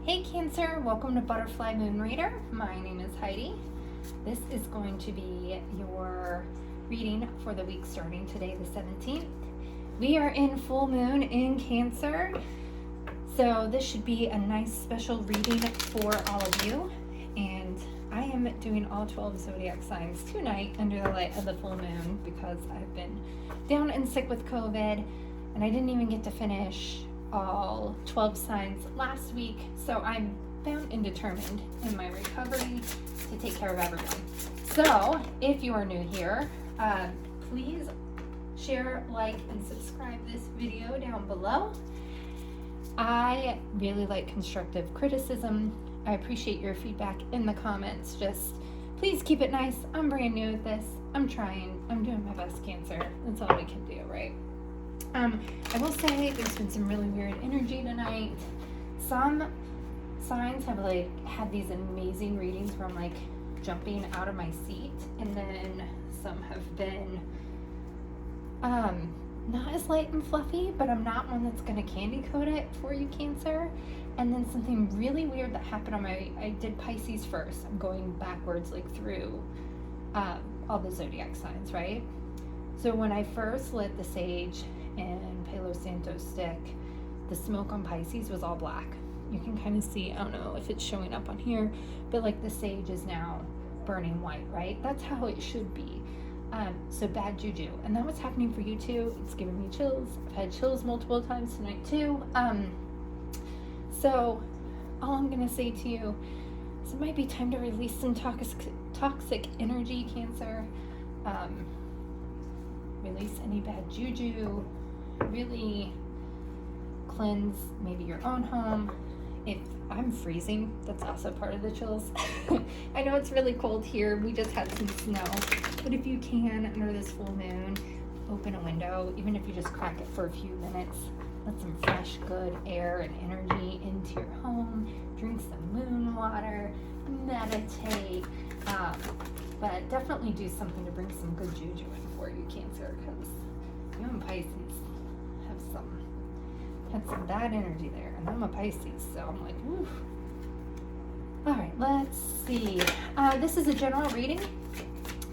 Hey Cancer, welcome to Butterfly Moon Reader. My name is Heidi. This is going to be your reading for the week starting today, the 17th. We are in full moon in Cancer, so this should be a nice special reading for all of you. And I am doing all 12 zodiac signs tonight under the light of the full moon because I've been down and sick with COVID, and I didn't even get to finish all 12 signs last week, so I'm bound and determined in my recovery to take care of everyone. So if you are new here, please share, like, and subscribe this video down below. I really like constructive criticism. I appreciate your feedback in the comments. Just please keep it nice. I'm brand new at this. I'm trying. I'm doing my best, Cancer. That's all we can do, right? I will say there's been some really weird energy tonight. Some signs have had these amazing readings where I'm jumping out of my seat, and then some have been not as light and fluffy, but I'm not one that's gonna candy coat it for you, Cancer. And then something really weird that happened on I did Pisces first. I'm going backwards through all the zodiac signs, right? So when I first lit the sage and Palo Santo stick, the smoke on Pisces was all black. You can kind of see, I don't know if it's showing up on here, but the sage is now burning white, right? That's how it should be. So bad juju. And that was happening for you too. It's giving me chills. I've had chills multiple times tonight too. So all I'm gonna say to you is it might be time to release some toxic energy, Cancer. Release any bad juju. Really cleanse maybe your own home. If I'm freezing, that's also part of the chills. I know it's really cold here. We just had some snow. But if you can, under this full moon, open a window, even if you just crack it for a few minutes. Let some fresh, good air and energy into your home. Drink some moon water. Meditate. But definitely do something to bring some good juju in for you, Cancer, because you and Pisces had some bad energy there, and I'm a Pisces, so I'm like, oof. All right, let's see. This is a general reading.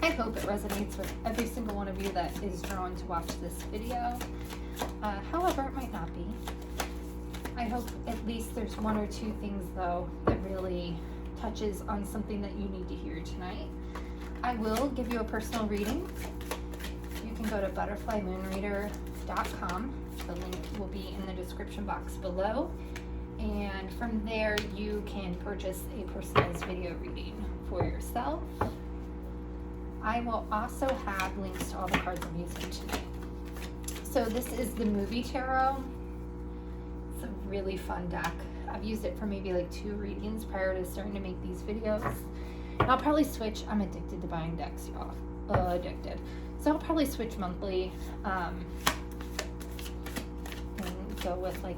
I hope it resonates with every single one of you that is drawn to watch this video. However, it might not be. I hope at least there's one or two things, though, that really touches on something that you need to hear tonight. I will give you a personal reading. You can go to butterflymoonreader.com. The link will be in the description box below. And from there, you can purchase a personalized video reading for yourself. I will also have links to all the cards I'm using tonight. So this is the Movie Tarot. It's a really fun deck. I've used it for maybe 2 readings prior to starting to make these videos. And I'll probably switch. I'm addicted to buying decks, y'all. Addicted. So I'll probably switch monthly. And go with a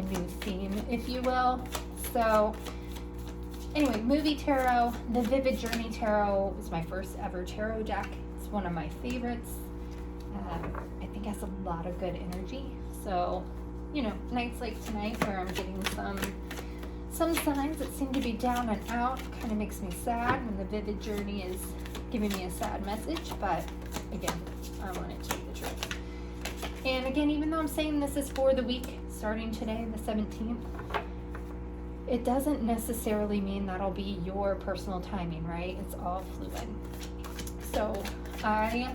new theme, if you will. So anyway, Movie Tarot. The Vivid Journey Tarot was my first ever tarot deck. It's one of my favorites. I think it has a lot of good energy. So, nights like tonight where I'm getting some signs that seem to be down and out kind of makes me sad when the Vivid Journey is giving me a sad message. But again, I want it to be the truth. And again, even though I'm saying this is for the week starting today, the 17th, it doesn't necessarily mean that'll be your personal timing, right? It's all fluid. So I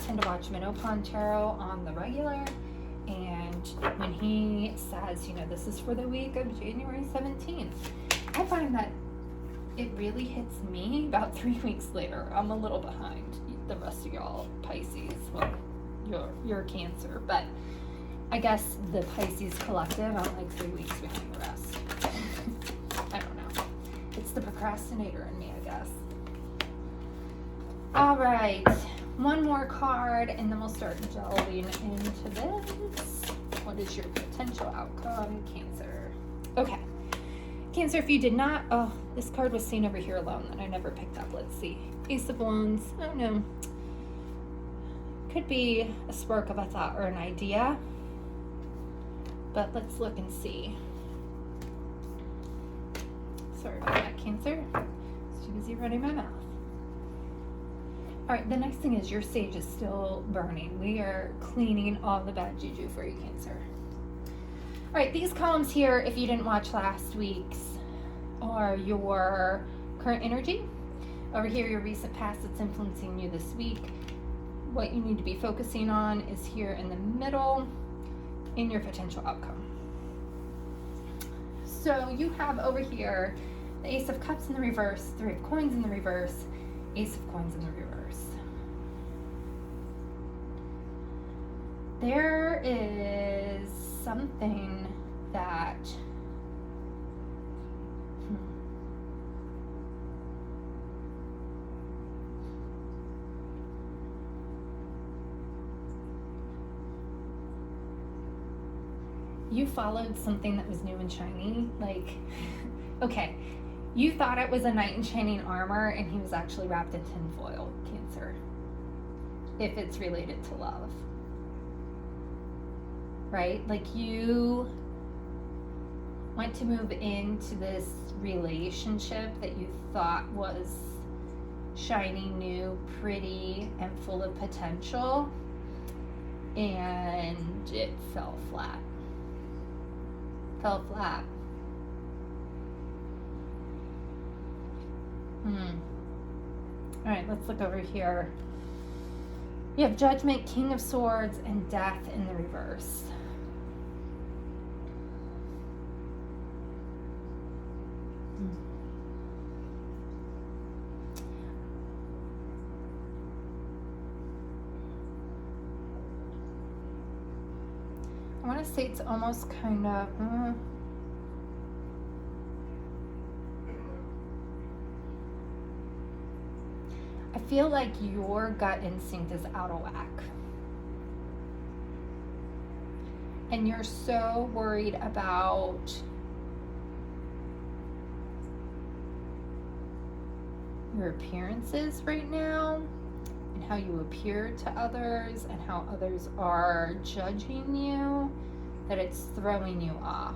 tend to watch Minnow Pond Tarot on the regular, and when he says, this is for the week of January 17th, I find that it really hits me about 3 weeks later. I'm a little behind the rest of y'all Pisces. Well, your Cancer, but I guess the Pisces collective, I'm 3 weeks behind the rest. I don't know. It's the procrastinator in me, I guess. All right, one more card, and then we'll start delving into this. What is your potential outcome, Cancer? Okay, Cancer, if you did not, this card was seen over here alone that I never picked up. Let's see. Ace of Wands. Oh no. Could be a spark of a thought or an idea, but let's look and see. running my mouth. All right, the next thing is your sage is still burning. We are cleaning all the bad juju for you, Cancer. All right, these columns here, if you didn't watch last week's, are your current energy. Over here, your recent past that's influencing you this week. What you need to be focusing on is here in the middle in your potential outcome. So you have over here the Ace of Cups in the reverse, Three of Coins in the reverse, Ace of Coins in the reverse. There is something that you followed something that was new and shiny. Like, okay, you thought it was a knight in shining armor and he was actually wrapped in tinfoil, Cancer, if it's related to love. Right? Like, you went to move into this relationship that you thought was shiny, new, pretty, and full of potential, and it fell flat. All right, let's look over here. You have Judgment, King of Swords, and Death in the reverse. I want to say it's almost kind of I feel like your gut instinct is out of whack. And you're so worried about your appearances right now, and how you appear to others, and how others are judging you, that it's throwing you off.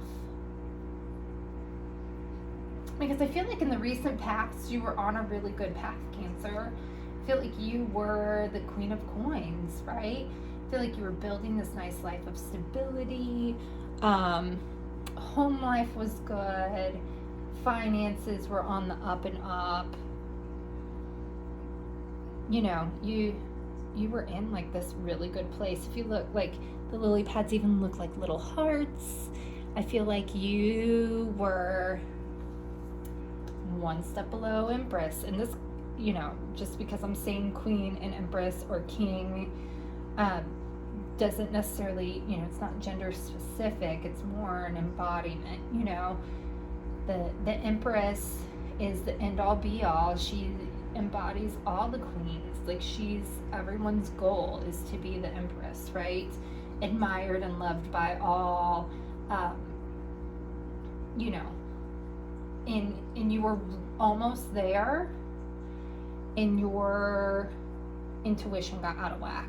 Because I feel like in the recent past, you were on a really good path, Cancer. I feel like you were the Queen of Coins, right? I feel like you were building this nice life of stability. Home life was good. Finances were on the up and up. You know, you were in like this really good place. If you look, like, the lily pads even look like little hearts. I feel like you were one step below Empress. And this, you know, just because I'm saying Queen and Empress or King doesn't necessarily, you know, it's not gender specific. It's more an embodiment, you know. The Empress is the end all be all. She embodies all the queens. Like, she's everyone's goal is to be the Empress, right? Admired and loved by all. You know, and you were almost there, and your intuition got out of whack.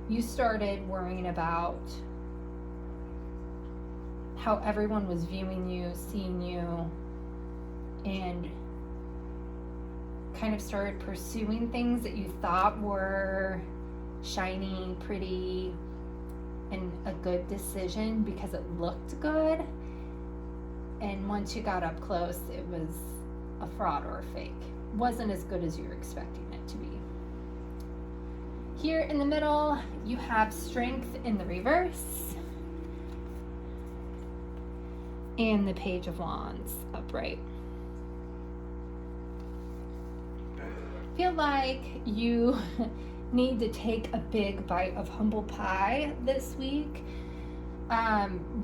You started worrying about how everyone was viewing you, seeing you, and kind of started pursuing things that you thought were shiny, pretty, and a good decision because it looked good. And once you got up close, it was a fraud or a fake. Wasn't as good as you were expecting it to be. Here in the middle, you have Strength in the reverse and the Page of Wands upright. I feel like you need to take a big bite of humble pie this week.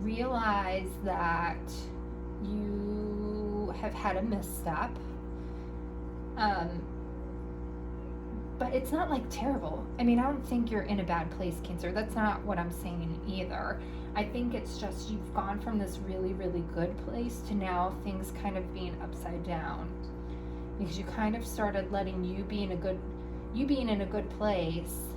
Realize that you have had a misstep. But it's not like terrible. I mean, I don't think you're in a bad place, Cancer. That's not what I'm saying either. I think it's just you've gone from this really, really good place to now things kind of being upside down. Because you kind of started letting you being in a good place,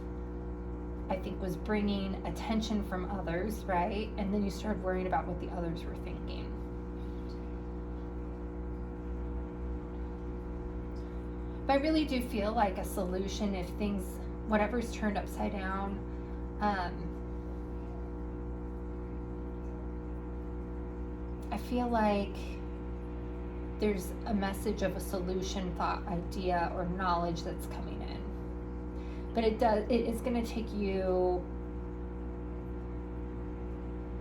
I think, was bringing attention from others, right? And then you started worrying about what the others were thinking. But I really do feel like a solution if things, whatever's turned upside down, I feel like there's a message of a solution, thought, idea, or knowledge that's coming in. But it is going to take you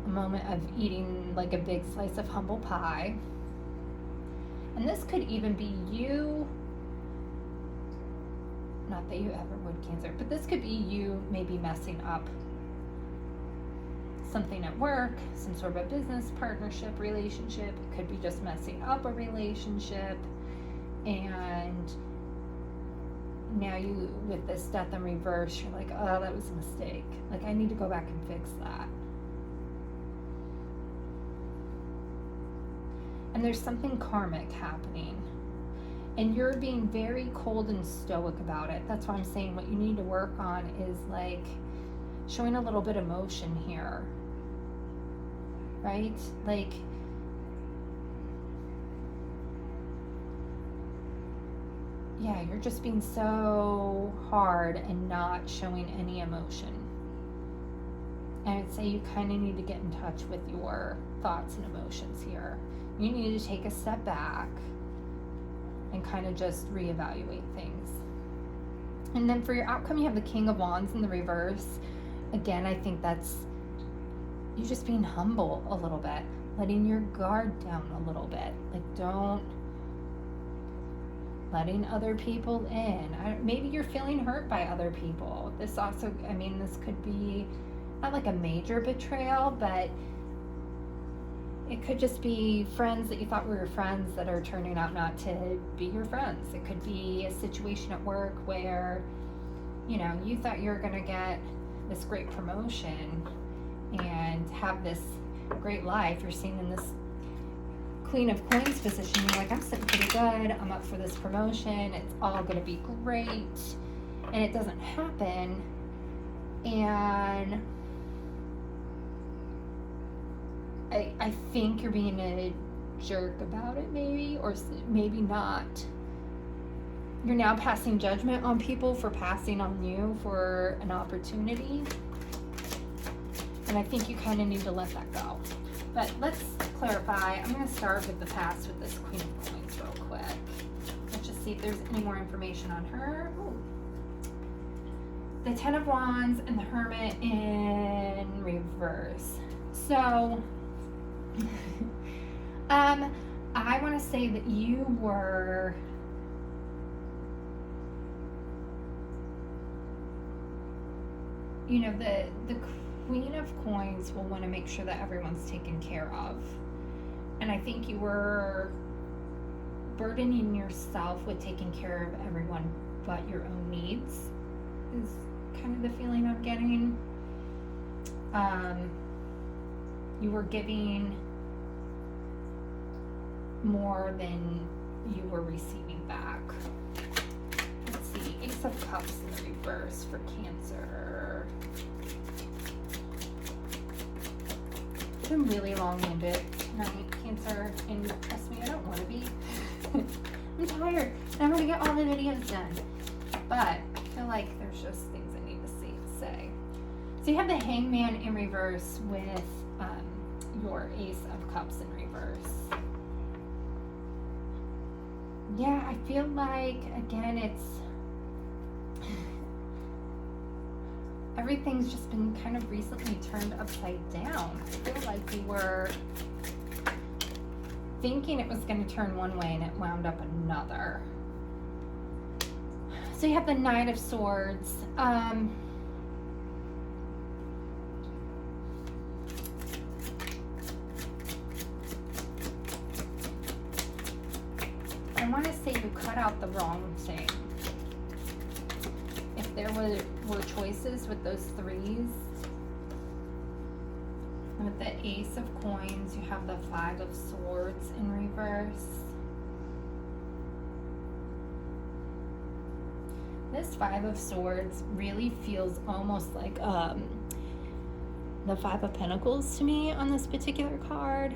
a moment of eating like a big slice of humble pie. And this could even be you, not that you ever would, Cancer, but this could be you maybe messing up something at work, some sort of a business partnership, relationship. It could be just messing up a relationship, and now you, with this death in reverse, you're like, oh, that was a mistake. Like, I need to go back and fix that. And there's something karmic happening, and you're being very cold and stoic about it. That's why I'm saying what you need to work on is like showing a little bit of emotion here, right? Like, yeah, you're just being so hard and not showing any emotion. And I'd say you kind of need to get in touch with your thoughts and emotions here. You need to take a step back and kind of just reevaluate things. And then for your outcome, you have the King of Wands in the reverse. Again, I think that's you just being humble a little bit, letting your guard down a little bit. Like, don't letting other people in. Maybe you're feeling hurt by other people. This also, I mean, this could be not like a major betrayal, but it could just be friends that you thought were your friends that are turning out not to be your friends. It could be a situation at work where, you know, you thought you were going to get this great promotion and have this great life. You're seen in this Queen of Coins position. You're like, I'm sitting pretty good. I'm up for this promotion. It's all going to be great. And it doesn't happen. And I think you're being a jerk about it, maybe, or maybe not. You're now passing judgment on people for passing on you for an opportunity. And I think you kind of need to let that go. But let's clarify. I'm going to start with the past with this Queen of Coins real quick. Let's just see if there's any more information on her. Ooh. The Ten of Wands and the Hermit in reverse. So, I want to say that you were the Queen of Coins will want to make sure that everyone's taken care of. And I think you were burdening yourself with taking care of everyone but your own needs, is kind of the feeling I'm getting. You were giving more than you were receiving back. Let's see, Ace of Cups in the reverse for Cancer. I'm really long-winded tonight, Cancer, and trust me, I don't want to be. I'm tired, and I want to get all the videos done. But I feel like there's just things I need to say. So you have the Hangman in reverse with your Ace of Cups in reverse. Yeah, I feel like, again, it's everything's just been kind of recently turned upside down. I feel like you were thinking it was going to turn one way and it wound up another. So you have the Knight of Swords. I want to say you cut out the wrong thing. If there were choices with those threes, and with the Ace of Coins, you have the Five of Swords in reverse. This Five of Swords really feels almost like the Five of Pentacles to me on this particular card.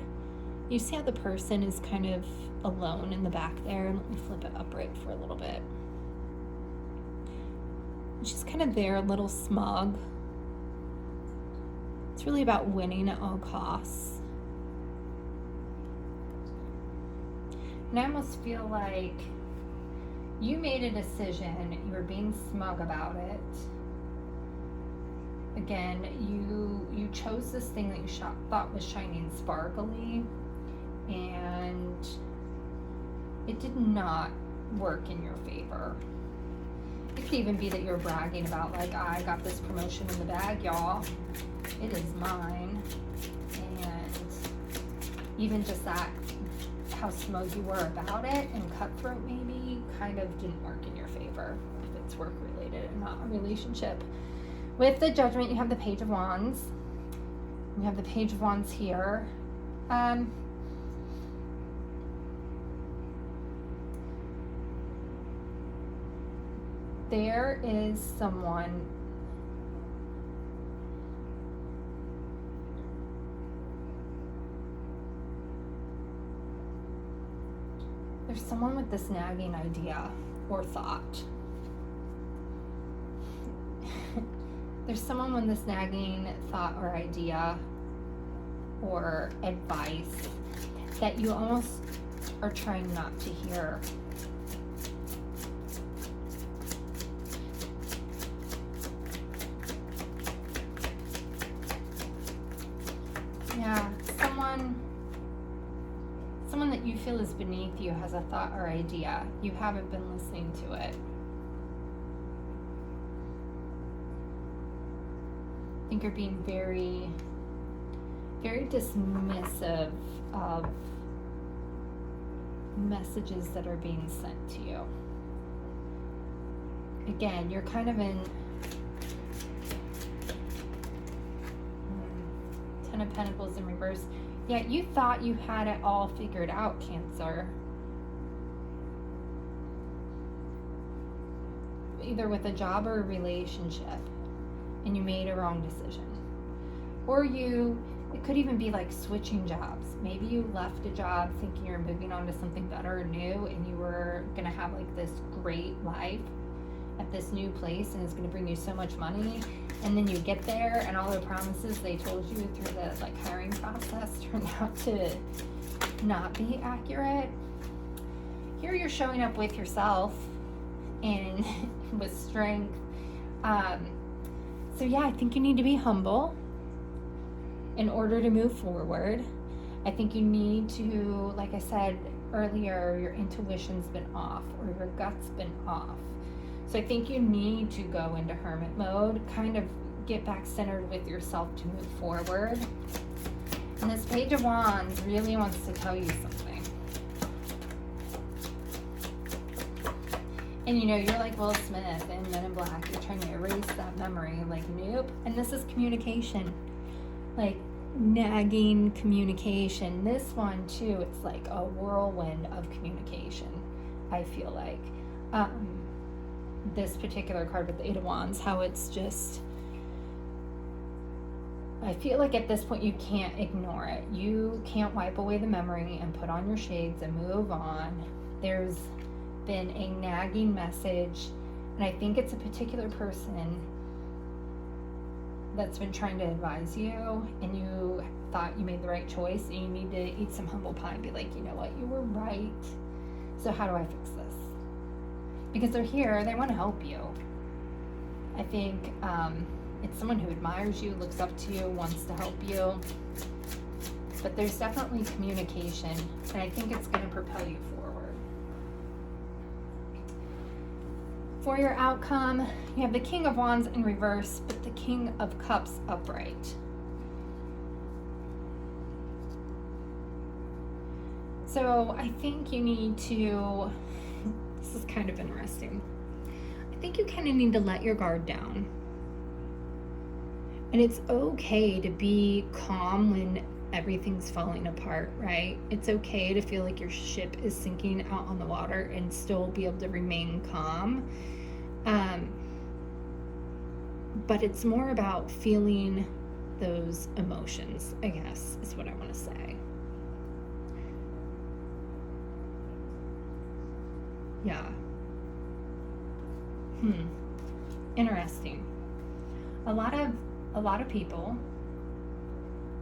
You see how the person is kind of alone in the back there? Let me flip it upright for a little bit. She's kind of there, a little smug. It's really about winning at all costs. And I almost feel like you made a decision, you were being smug about it. Again, you chose this thing that you thought was shining sparkly, and it did not work in your favor. It could even be that you're bragging about, like, I got this promotion in the bag, y'all. It is mine. And even just that, how smug you were about it and cutthroat maybe, kind of didn't work in your favor if it's work related and not a relationship. With the Judgment, you have the Page of Wands. You have the Page of Wands here. There is someone with this nagging idea or thought. There's someone with this nagging thought or idea or advice that you almost are trying not to hear. Yeah, someone that you feel is beneath you has a thought or idea. You haven't been listening to it. I think you're being very, very dismissive of messages that are being sent to you. Again, you're kind of in Ten of Pentacles in reverse. Yeah, you thought you had it all figured out, Cancer. Either with a job or a relationship, and you made a wrong decision. Or it could even be like switching jobs. Maybe you left a job thinking you're moving on to something better or new, and you were gonna have like this great life at this new place, and it's gonna bring you so much money. And then you get there, and all the promises they told you through the like hiring process turned out to not be accurate. Here you're showing up with yourself and with strength. So yeah, I think you need to be humble in order to move forward. I think you need to, like I said earlier, your intuition's been off or your gut's been off. So I think you need to go into hermit mode, kind of get back centered with yourself to move forward. And this Page of Wands really wants to tell you something. And you're like Will Smith in Men in Black. You're trying to erase that memory. Like, nope. And this is communication. Like, nagging communication. This one, too, it's like a whirlwind of communication, I feel like. This particular card with the Eight of Wands, how it's just, I feel like at this point you can't ignore it. You can't wipe away the memory and put on your shades and move on. There's been a nagging message, and I think it's a particular person that's been trying to advise you, and you thought you made the right choice, and you need to eat some humble pie and be like, you know what, you were right. So how do I fix this? Because they're here, they want to help you. I think it's someone who admires you, looks up to you, wants to help you. But there's definitely communication, and I think it's going to propel you forward. For your outcome, you have the King of Wands in reverse, but the King of Cups upright. So I think you need to, this is kind of interesting. I think you kind of need to let your guard down. And it's okay to be calm when everything's falling apart, right? It's okay to feel like your ship is sinking out on the water and still be able to remain calm. But it's more about feeling those emotions, I guess, is what I want to say. Yeah. interesting. A lot of people,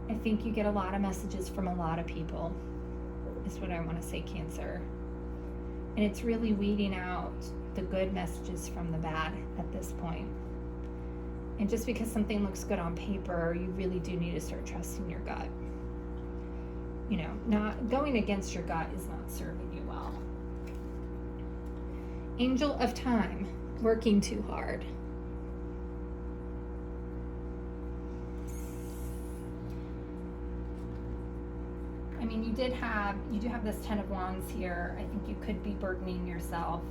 I think you get a lot of messages from a lot of people, is what I want to say, Cancer. And it's really weeding out the good messages from the bad at this point. And just because something looks good on paper, you really do need to start trusting your gut. You know, not going against your gut is not serving you well. Angel of Time, working too hard. I mean, you do have this 10 of Wands here. I think you could be burdening yourself.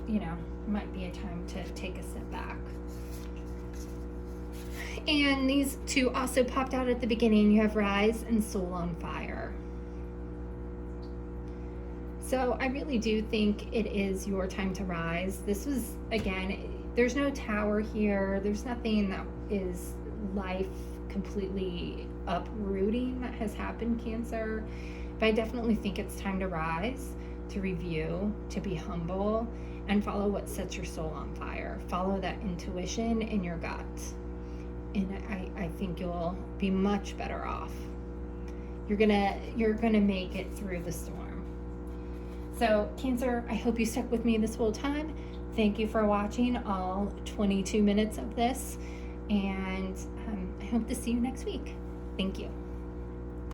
You know, might be a time to take a step back. And these two also popped out at the beginning. You have Rise and Soul on Fire. So I really do think it is your time to rise. This was, again, there's no tower here. There's nothing that is life completely uprooting that has happened, Cancer. But I definitely think it's time to rise, to review, to be humble, and follow what sets your soul on fire. Follow that intuition in your gut. And I think you'll be much better off. You're gonna make it through the storm. So Cancer, I hope you stuck with me this whole time. Thank you for watching all 22 minutes of this, and I hope to see you next week. Thank you.